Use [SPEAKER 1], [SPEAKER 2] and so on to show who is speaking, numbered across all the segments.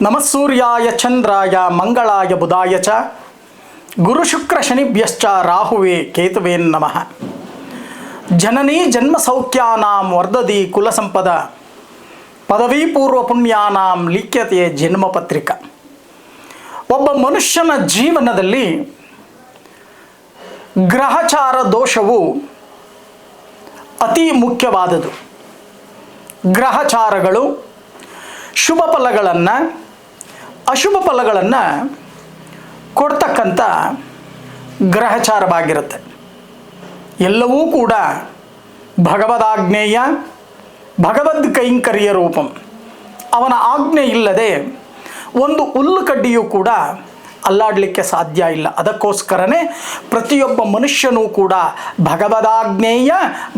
[SPEAKER 1] ನಮಃಸೂರ್ಯಾಯ ಚಂದ್ರಾಯ ಮಂಗಳಾಯ ಬುಧಾಯ ಚ ಗುರುಶುಕ್ರ ಶನಿಭ್ಯಶ್ಚ ರಾಹುವೇ ಕೇತುವೇ ನಮಃ. ಜನನೀ ಜನ್ಮಸೌಖ್ಯಾನಾಂ ವರ್ಧದಿ ಕುಲಸಂಪದ ಪದವಿ ಪೂರ್ವ ಪುಣ್ಯಾನಾಂ ಲಿಖ್ಯತೆ ಜನ್ಮಪತ್ರಿಕ. ಒಬ್ಬ ಮನುಷ್ಯನ ಜೀವನದಲ್ಲಿ ಗ್ರಹಚಾರ ದೋಷವು ಅತಿ ಮುಖ್ಯವಾದುದು. ಗ್ರಹಚಾರಗಳು ಶುಭ ಫಲಗಳನ್ನು ಅಶುಭ ಫಲಗಳನ್ನು ಕೊಡ್ತಕ್ಕಂಥ ಗ್ರಹಚಾರವಾಗಿರುತ್ತೆ. ಎಲ್ಲವೂ ಕೂಡ ಭಗವದಾಜ್ಞೇಯ ಭಗವದ್ ಕೈಂಕರ್ಯ ರೂಪಂ. ಅವನ ಆಜ್ಞೆ ಇಲ್ಲದೆ ಒಂದು ಹುಲ್ಲು ಕಡ್ಡಿಯೂ ಕೂಡ ಅಲ್ಲಾಡಲಿಕ್ಕೆ ಸಾಧ್ಯ ಇಲ್ಲ. ಅದಕ್ಕೋಸ್ಕರನೇ ಪ್ರತಿಯೊಬ್ಬ ಮನುಷ್ಯನೂ ಕೂಡ ಭಗವದಾಜ್ಞೇಯ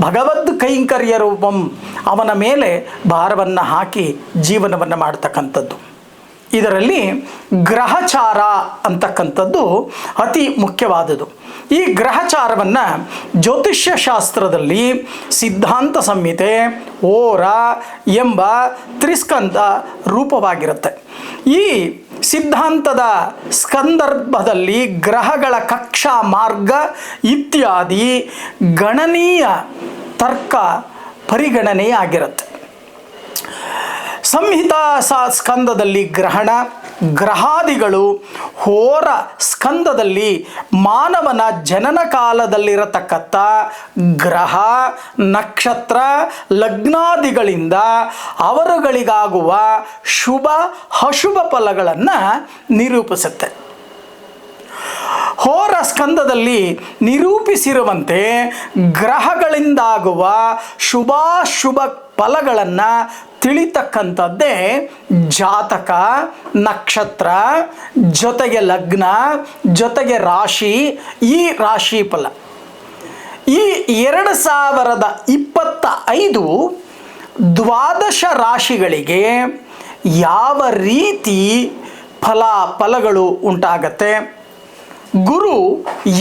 [SPEAKER 1] ಭಗವದ್ ಕೈಂಕರ್ಯ ರೂಪಂ ಅವನ ಮೇಲೆ ಭಾರವನ್ನು ಹಾಕಿ ಜೀವನವನ್ನು ಮಾಡ್ತಕ್ಕಂಥದ್ದು. ಇದರಲ್ಲಿ ಗ್ರಹಚಾರ ಅಂತಕ್ಕಂಥದ್ದು ಅತಿ ಮುಖ್ಯವಾದುದು. ಈ ಗ್ರಹಚಾರವನ್ನು ಜ್ಯೋತಿಷ್ಯ ಶಾಸ್ತ್ರದಲ್ಲಿ ಸಿದ್ಧಾಂತ ಸಂಹಿತೆ ಓರ ಎಂಬ ತ್ರಿಸ್ಕಂಧ ರೂಪವಾಗಿರುತ್ತೆ. ಈ ಸಿದ್ಧಾಂತದ ಸಂದರ್ಭದಲ್ಲಿ ಗ್ರಹಗಳ ಕಕ್ಷಾ ಮಾರ್ಗ ಇತ್ಯಾದಿ ಗಣನೀಯ ತರ್ಕ ಪರಿಗಣನೆಯಾಗಿರುತ್ತೆ. ಸಂಹಿತಾ ಸ್ಕಂದದಲ್ಲಿ ಗ್ರಹಣ ಗ್ರಹಾದಿಗಳು, ಹೋರ ಸ್ಕಂದದಲ್ಲಿ ಮಾನವನ ಜನನ ಕಾಲದಲ್ಲಿರತಕ್ಕಂಥ ಗ್ರಹ ನಕ್ಷತ್ರ ಲಗ್ನಾದಿಗಳಿಂದ ಅವರುಗಳಿಗಾಗುವ ಶುಭ ಅಶುಭ ಫಲಗಳನ್ನು ನಿರೂಪಿಸುತ್ತೆ. ಹೋರ ಸ್ಕಂದದಲ್ಲಿ ನಿರೂಪಿಸಿರುವಂತೆ ಗ್ರಹಗಳಿಂದಾಗುವ ಶುಭಾಶುಭ ಫಲಗಳನ್ನು ತಿಳಿತಕ್ಕಂಥದ್ದೇ ಜಾತಕ, ನಕ್ಷತ್ರ, ಜೊತೆಗೆ ಲಗ್ನ, ಜೊತೆಗೆ ರಾಶಿ, ಈ ರಾಶಿ ಫಲ. ಈ 2025 ದ್ವಾದಶ ರಾಶಿಗಳಿಗೆ ಯಾವ ರೀತಿ ಫಲಗಳು ಉಂಟಾಗತ್ತೆ, ಗುರು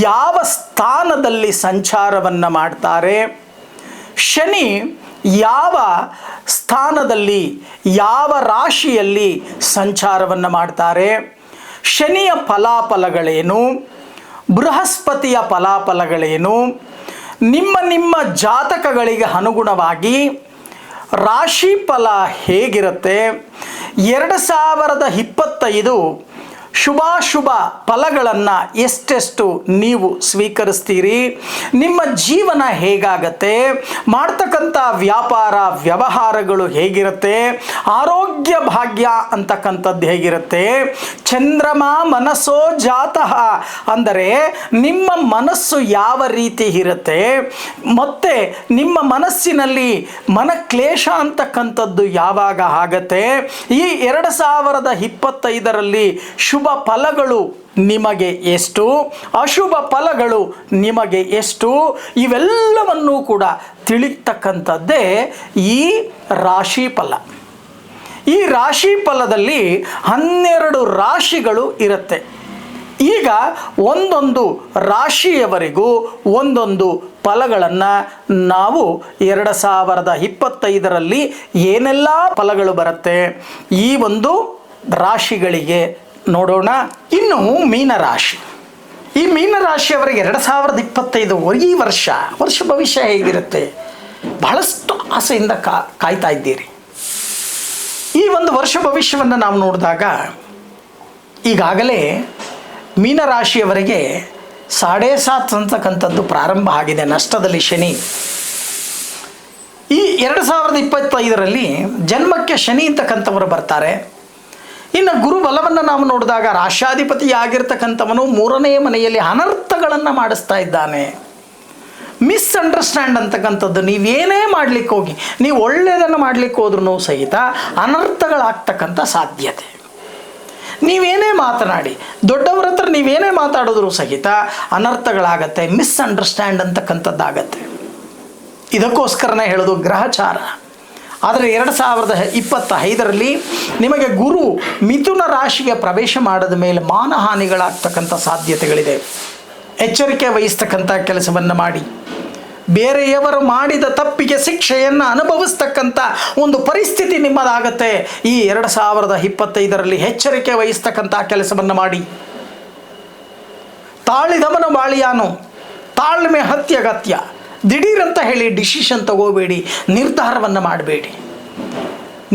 [SPEAKER 1] ಯಾವ ಸ್ಥಾನದಲ್ಲಿ ಸಂಚಾರವನ್ನು ಮಾಡ್ತಾರೆ, ಶನಿ ಯಾವ ಸ್ಥಾನದಲ್ಲಿ ಯಾವ ರಾಶಿಯಲ್ಲಿ ಸಂಚಾರವನ್ನು ಮಾಡ್ತಾರೆ, ಶನಿಯ ಫಲಾಫಲಗಳೇನು, ಬೃಹಸ್ಪತಿಯ ಫಲಾಫಲಗಳೇನು, ನಿಮ್ಮ ಜಾತಕಗಳಿಗೆ ಅನುಗುಣವಾಗಿ ರಾಶಿ ಫಲ ಹೇಗಿರುತ್ತೆ, 2025 ಶುಭಾಶುಭ ಫಲಗಳನ್ನು ಎಷ್ಟೆಷ್ಟು ನೀವು ಸ್ವೀಕರಿಸ್ತೀರಿ, ನಿಮ್ಮ ಜೀವನ ಹೇಗಾಗತ್ತೆ, ಮಾಡ್ತಕ್ಕಂಥ ವ್ಯಾಪಾರ ವ್ಯವಹಾರಗಳು ಹೇಗಿರುತ್ತೆ, ಆರೋಗ್ಯ ಭಾಗ್ಯ ಅಂತಕ್ಕಂಥದ್ದು ಹೇಗಿರುತ್ತೆ, ಚಂದ್ರಮ ಮನಸ್ಸೋ ಜಾತಃ ಅಂದರೆ ನಿಮ್ಮ ಮನಸ್ಸು ಯಾವ ರೀತಿ ಇರುತ್ತೆ, ಮತ್ತು ನಿಮ್ಮ ಮನಸ್ಸಿನಲ್ಲಿ ಮನಕ್ಲೇಶ ಅಂತಕ್ಕಂಥದ್ದು ಯಾವಾಗ ಆಗತ್ತೆ, ಈ 2025ರಲ್ಲಿ ಶುಭ ಫಲಗಳು ನಿಮಗೆ ಎಷ್ಟು, ಅಶುಭ ಫಲಗಳು ನಿಮಗೆ ಎಷ್ಟು, ಇವೆಲ್ಲವನ್ನೂ ಕೂಡ ತಿಳಿತಕ್ಕಂಥದ್ದೇ ಈ ರಾಶಿ ಫಲ. ಈ ರಾಶಿ ಫಲದಲ್ಲಿ 12 ರಾಶಿಗಳು ಇರುತ್ತೆ. ಈಗ ಒಂದೊಂದು ರಾಶಿಯವರೆಗೂ ಒಂದೊಂದು ಫಲಗಳನ್ನು ನಾವು 2025ರಲ್ಲಿ ಏನೆಲ್ಲ ಫಲಗಳು ಬರುತ್ತೆ ಈ ಒಂದು ರಾಶಿಗಳಿಗೆ ನೋಡೋಣ. ಇನ್ನು ಮೀನರಾಶಿ, ಈ ಮೀನರಾಶಿಯವರಿಗೆ 2025 ಈ ವರ್ಷ ಭವಿಷ್ಯ ಹೇಗಿರುತ್ತೆ ಬಹಳಷ್ಟು ಆಸೆಯಿಂದ ಕಾಯ್ತಾ ಇದ್ದೀರಿ. ಈ ಒಂದು ವರ್ಷ ಭವಿಷ್ಯವನ್ನು ನಾವು ನೋಡಿದಾಗ ಈಗಾಗಲೇ ಮೀನರಾಶಿಯವರಿಗೆ 7.5 ಅಂತಕ್ಕಂಥದ್ದು ಪ್ರಾರಂಭ ಆಗಿದೆ. ನಷ್ಟದಲ್ಲಿ ಶನಿ. ಈ 2025ರಲ್ಲಿ ಜನ್ಮಕ್ಕೆ ಶನಿ ಅಂತಕ್ಕಂಥವರು ಬರ್ತಾರೆ. ಇನ್ನು ಗುರು ಬಲವನ್ನು ನಾವು ನೋಡಿದಾಗ ರಾಶಾಧಿಪತಿಯಾಗಿರ್ತಕ್ಕಂಥವನು 3ನೇ ಮನೆಯಲ್ಲಿ ಅನರ್ಥಗಳನ್ನು ಮಾಡಿಸ್ತಾ ಇದ್ದಾನೆ. ಮಿಸ್ಅಂಡರ್ಸ್ಟ್ಯಾಂಡ್ ಅಂತಕ್ಕಂಥದ್ದು, ನೀವೇನೇ ಮಾಡಲಿಕ್ಕೆ ಹೋಗಿ, ನೀವು ಒಳ್ಳೆಯದನ್ನು ಮಾಡಲಿಕ್ಕೆ ಹೋದ್ರೂ ಸಹಿತ ಅನರ್ಥಗಳಾಗ್ತಕ್ಕಂಥ ಸಾಧ್ಯತೆ. ನೀವೇನೇ ಮಾತನಾಡಿ, ದೊಡ್ಡವರ ಹತ್ರ ನೀವೇನೇ ಮಾತಾಡಿದ್ರೂ ಸಹಿತ ಅನರ್ಥಗಳಾಗತ್ತೆ, ಮಿಸ್ಅಂಡರ್ಸ್ಟ್ಯಾಂಡ್ ಅಂತಕ್ಕಂಥದ್ದಾಗತ್ತೆ. ಇದಕ್ಕೋಸ್ಕರನೇ ಹೇಳೋದು ಗ್ರಹಚಾರ. ಆದರೆ 2025ರಲ್ಲಿ ನಿಮಗೆ ಗುರು ಮಿಥುನ ರಾಶಿಗೆ ಪ್ರವೇಶ ಮಾಡಿದ ಮೇಲೆ ಮಾನಹಾನಿಗಳಾಗ್ತಕ್ಕಂಥ ಸಾಧ್ಯತೆಗಳಿದೆ. ಎಚ್ಚರಿಕೆ ವಹಿಸ್ತಕ್ಕಂಥ ಕೆಲಸವನ್ನು ಮಾಡಿ. ಬೇರೆಯವರು ಮಾಡಿದ ತಪ್ಪಿಗೆ ಶಿಕ್ಷೆಯನ್ನು ಅನುಭವಿಸ್ತಕ್ಕಂಥ ಒಂದು ಪರಿಸ್ಥಿತಿ ನಿಮ್ಮದಾಗತ್ತೆ. ಈ 2025ರಲ್ಲಿ ಎಚ್ಚರಿಕೆ ವಹಿಸ್ತಕ್ಕಂಥ ಕೆಲಸವನ್ನು ಮಾಡಿ. ತಾಳಿದವನು ಬಾಳಿಯಾನು, ತಾಳ್ಮೆ ಅತ್ಯಗತ್ಯ. ದಿಢೀರಂತ ಹೇಳಿ ಡಿಸಿಷನ್ ತಗೋಬೇಡಿ, ನಿರ್ಧಾರವನ್ನು ಮಾಡಬೇಡಿ.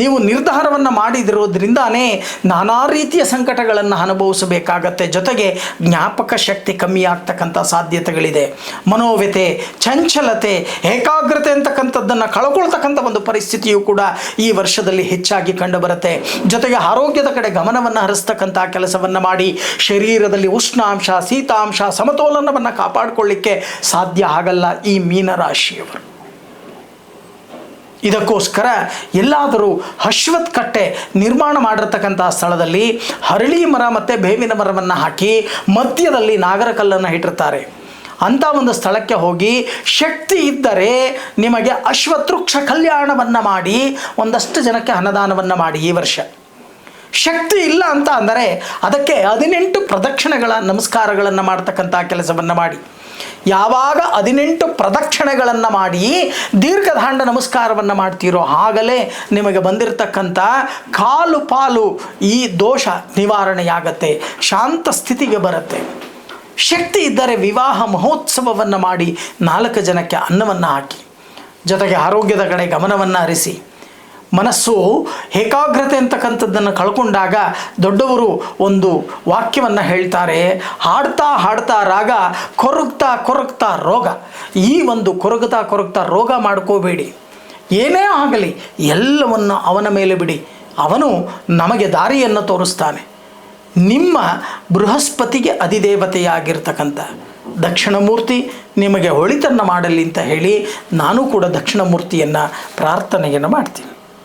[SPEAKER 1] ನೀವು ನಿರ್ಧಾರವನ್ನು ಮಾಡಿದಿರೋದ್ರಿಂದಾನೇ ನಾನಾ ರೀತಿಯ ಸಂಕಟಗಳನ್ನು ಅನುಭವಿಸಬೇಕಾಗತ್ತೆ. ಜೊತೆಗೆ ಜ್ಞಾಪಕ ಶಕ್ತಿ ಕಮ್ಮಿ ಆಗ್ತಕ್ಕಂಥ ಸಾಧ್ಯತೆಗಳಿದೆ. ಮನೋವ್ಯತೆ, ಚಂಚಲತೆ, ಏಕಾಗ್ರತೆ ಅಂತಕ್ಕಂಥದ್ದನ್ನು ಕಳ್ಕೊಳ್ತಕ್ಕಂಥ ಒಂದು ಪರಿಸ್ಥಿತಿಯು ಕೂಡ ಈ ವರ್ಷದಲ್ಲಿ ಹೆಚ್ಚಾಗಿ ಕಂಡುಬರುತ್ತೆ. ಜೊತೆಗೆ ಆರೋಗ್ಯದ ಕಡೆ ಗಮನವನ್ನು ಹರಿಸ್ತಕ್ಕಂಥ ಕೆಲಸವನ್ನು ಮಾಡಿ. ಶರೀರದಲ್ಲಿ ಉಷ್ಣಾಂಶ, ಶೀತಾಂಶ, ಸಮತೋಲನವನ್ನು ಕಾಪಾಡಿಕೊಳ್ಳಿಕ್ಕೆ ಸಾಧ್ಯ ಆಗಲ್ಲ ಈ ಮೀನರಾಶಿಯವರು. ಇದಕ್ಕೋಸ್ಕರ ಎಲ್ಲಾದರೂ ಅಶ್ವತ್ಥ ಕಟ್ಟೆ ನಿರ್ಮಾಣ ಮಾಡಿರ್ತಕ್ಕಂಥ ಸ್ಥಳದಲ್ಲಿ ಹರಳಿ ಮರ ಮತ್ತು ಬೇವಿನ ಮರವನ್ನು ಹಾಕಿ ಮಧ್ಯದಲ್ಲಿ ನಾಗರಕಲ್ಲನ್ನು ಇಟ್ಟಿರ್ತಾರೆ. ಅಂಥ ಒಂದು ಸ್ಥಳಕ್ಕೆ ಹೋಗಿ ಶಕ್ತಿ ಇದ್ದರೆ ನಿಮಗೆ ಅಶ್ವತ್ಥವೃಕ್ಷ ಕಲ್ಯಾಣವನ್ನು ಮಾಡಿ ಒಂದಷ್ಟು ಜನಕ್ಕೆ ಅನ್ನದಾನವನ್ನು ಮಾಡಿ ಈ ವರ್ಷ. ಶಕ್ತಿ ಇಲ್ಲ ಅಂತ ಅಂದರೆ ಅದಕ್ಕೆ 18 ಪ್ರದಕ್ಷಿಣೆಗಳ ನಮಸ್ಕಾರಗಳನ್ನು ಮಾಡ್ತಕ್ಕಂಥ ಕೆಲಸವನ್ನು ಮಾಡಿ. ಯಾವಾಗ 18 ಪ್ರದಕ್ಷಿಣೆಗಳನ್ನು ಮಾಡಿ ದೀರ್ಘದಾಂಡ ನಮಸ್ಕಾರವನ್ನು ಮಾಡ್ತೀರೋ ಆಗಲೇ ನಿಮಗೆ ಬಂದಿರತಕ್ಕಂಥ ಕಾಲು ಪಾಲು ಈ ದೋಷ ನಿವಾರಣೆಯಾಗತ್ತೆ, ಶಾಂತ ಸ್ಥಿತಿಗೆ ಬರುತ್ತೆ. ಶಕ್ತಿ ಇದ್ದರೆ ವಿವಾಹ ಮಹೋತ್ಸವವನ್ನು ಮಾಡಿ 4 ಜನಕ್ಕೆ ಅನ್ನವನ್ನು ಹಾಕಿ. ಜೊತೆಗೆ ಆರೋಗ್ಯದ ಕಡೆ ಗಮನವನ್ನು ಹರಿಸಿ. ಮನಸ್ಸು ಏಕಾಗ್ರತೆ ಅಂತಕ್ಕಂಥದ್ದನ್ನು ಕಳ್ಕೊಂಡಾಗ ದೊಡ್ಡವರು ಒಂದು ವಾಕ್ಯವನ್ನು ಹೇಳ್ತಾರೆ, ಹಾಡ್ತಾ ಹಾಡ್ತಾ ರಾಗ, ಕೊರಗ್ತಾ ಕೊರಗ್ತಾ ರೋಗ. ಈ ಒಂದು ಕೊರಗ್ತಾ ರೋಗ ಮಾಡ್ಕೋಬೇಡಿ. ಏನೇ ಆಗಲಿ ಎಲ್ಲವನ್ನು ಅವನ ಮೇಲೆ ಬಿಡಿ, ಅವನು ನಮಗೆ ದಾರಿಯನ್ನು ತೋರಿಸ್ತಾನೆ. ನಿಮ್ಮ ಬೃಹಸ್ಪತಿಗೆ ಅಧಿದೇವತೆಯಾಗಿರ್ತಕ್ಕಂಥ ದಕ್ಷಿಣಮೂರ್ತಿ ನಿಮಗೆ ಒಳಿತನ್ನು ಮಾಡಲಿ ಅಂತ ಹೇಳಿ ನಾನು ಕೂಡ ದಕ್ಷಿಣಮೂರ್ತಿಯನ್ನು ಪ್ರಾರ್ಥನೆಯನ್ನು ಮಾಡ್ತೀನಿ.